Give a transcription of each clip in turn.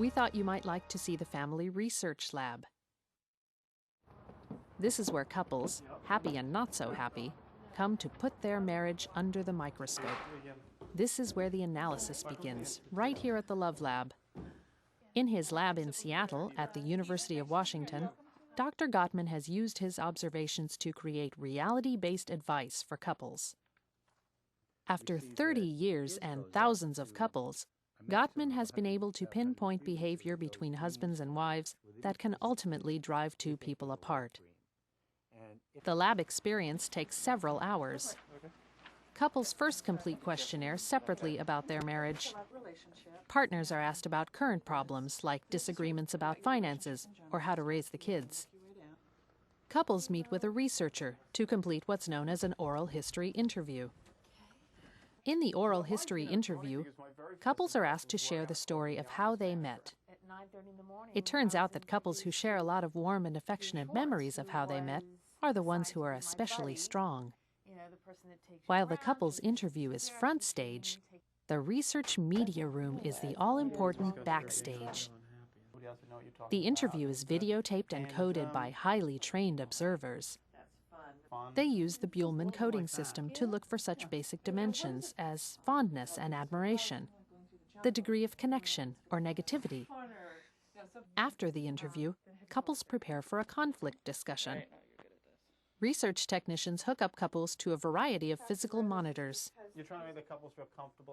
we thought you might like to see the Family Research Lab. This is where couples, happy and not so happy, come to put their marriage under the microscope. This is where the analysis begins, right here at the Love Lab. In his lab in Seattle at the University of Washington, Dr. Gottman has used his observations to create reality-based advice for couples. After 30 years and thousands of couples, Gottman has been able to pinpoint behavior between husbands and wives that can ultimately drive two people apart. The lab experience takes several hours. Couples first complete questionnaires separately about their marriage. Partners are asked about current problems like disagreements about finances or how to raise the kids. Couples meet with a researcher to complete what's known as an oral history interview. In the oral history interview, couples are asked to share the story of how they met. It turns out that couples who share a lot of warm and affectionate memories of how they met are the ones who are especially strong. While the couple's interview is front stage, the research media room is the all-important backstage. The interview is videotaped and coded by highly trained observers. They use the Buhlmann coding system to look for such basic dimensions as fondness and admiration, the degree of connection or negativity. After the interview, couples prepare for a conflict discussion. Research technicians hook up couples to a variety of physical monitors.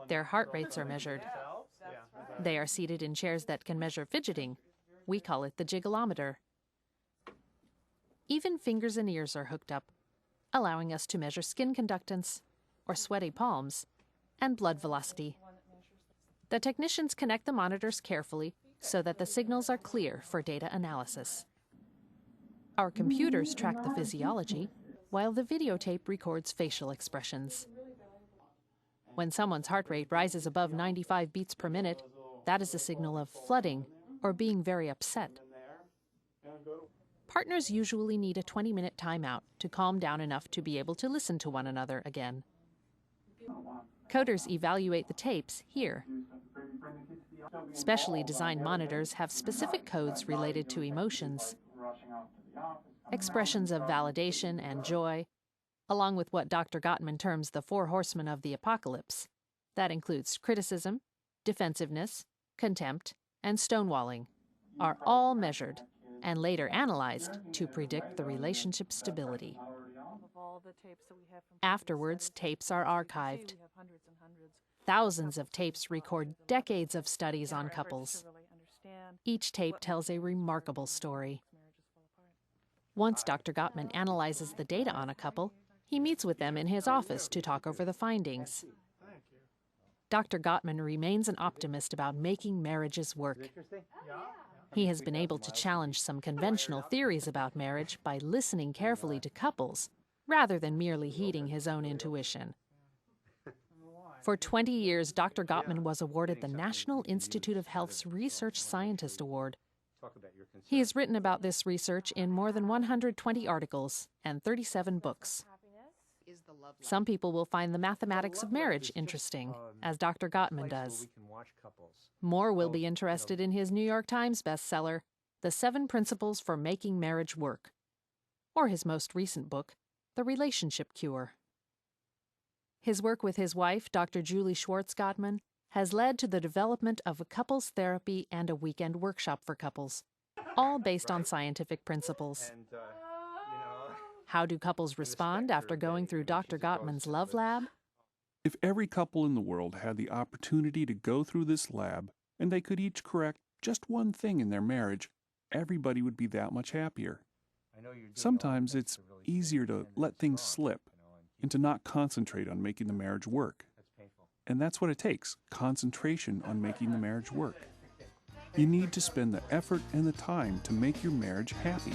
Their heart rates are measured. They are seated in chairs that can measure fidgeting. We call it the jiggleometer. Even fingers and ears are hooked up, allowing us to measure skin conductance, or sweaty palms, and blood velocity. The technicians connect the monitors carefully so that the signals are clear for data analysis. Our computers track the physiology, while the videotape records facial expressions. When someone's heart rate rises above 95 beats per minute, that is a signal of flooding or being very upset. Partners usually need a 20-minute timeout to calm down enough to be able to listen to one another again. Coders evaluate the tapes here. Specially designed monitors have specific codes related to emotions, expressions of validation and joy, along with what Dr. Gottman terms the 4 horsemen of the apocalypse. That includes criticism, defensiveness, contempt, and stonewalling, are all measured and later analyzed to predict the relationship stability. Afterwards, tapes are archived. Thousands of tapes record decades of studies on couples. Each tape tells a remarkable story. Once Dr. Gottman analyzes the data on a couple, he meets with them in his office to talk over the findings. Dr. Gottman remains an optimist about making marriages work. He has been able to challenge some conventional theories about marriage by listening carefully to couples, rather than merely heeding his own intuition. For 20 years, Dr. Gottman was awarded the National Institute of Health's Research Scientist Award. He has written about this research in more than 120 articles and 37 books. Some people will find the mathematics of marriage interesting, as Dr. Gottman does. More will be interested in his New York Times bestseller, The 7 Principles for Making Marriage Work, or his most recent book, The Relationship Cure. His work with his wife, Dr. Julie Schwartz Gottman, has led to the development of a couples therapy and a weekend workshop for couples, all based on scientific principles. How do couples respond after going through Dr. Gottman's Love Lab? If every couple in the world had the opportunity to go through this lab and they could each correct just one thing in their marriage, everybody would be that much happier. Sometimes it's easier to let things slip and to not concentrate on making the marriage work. And that's what it takes, concentration on making the marriage work. You need to spend the effort and the time to make your marriage happy.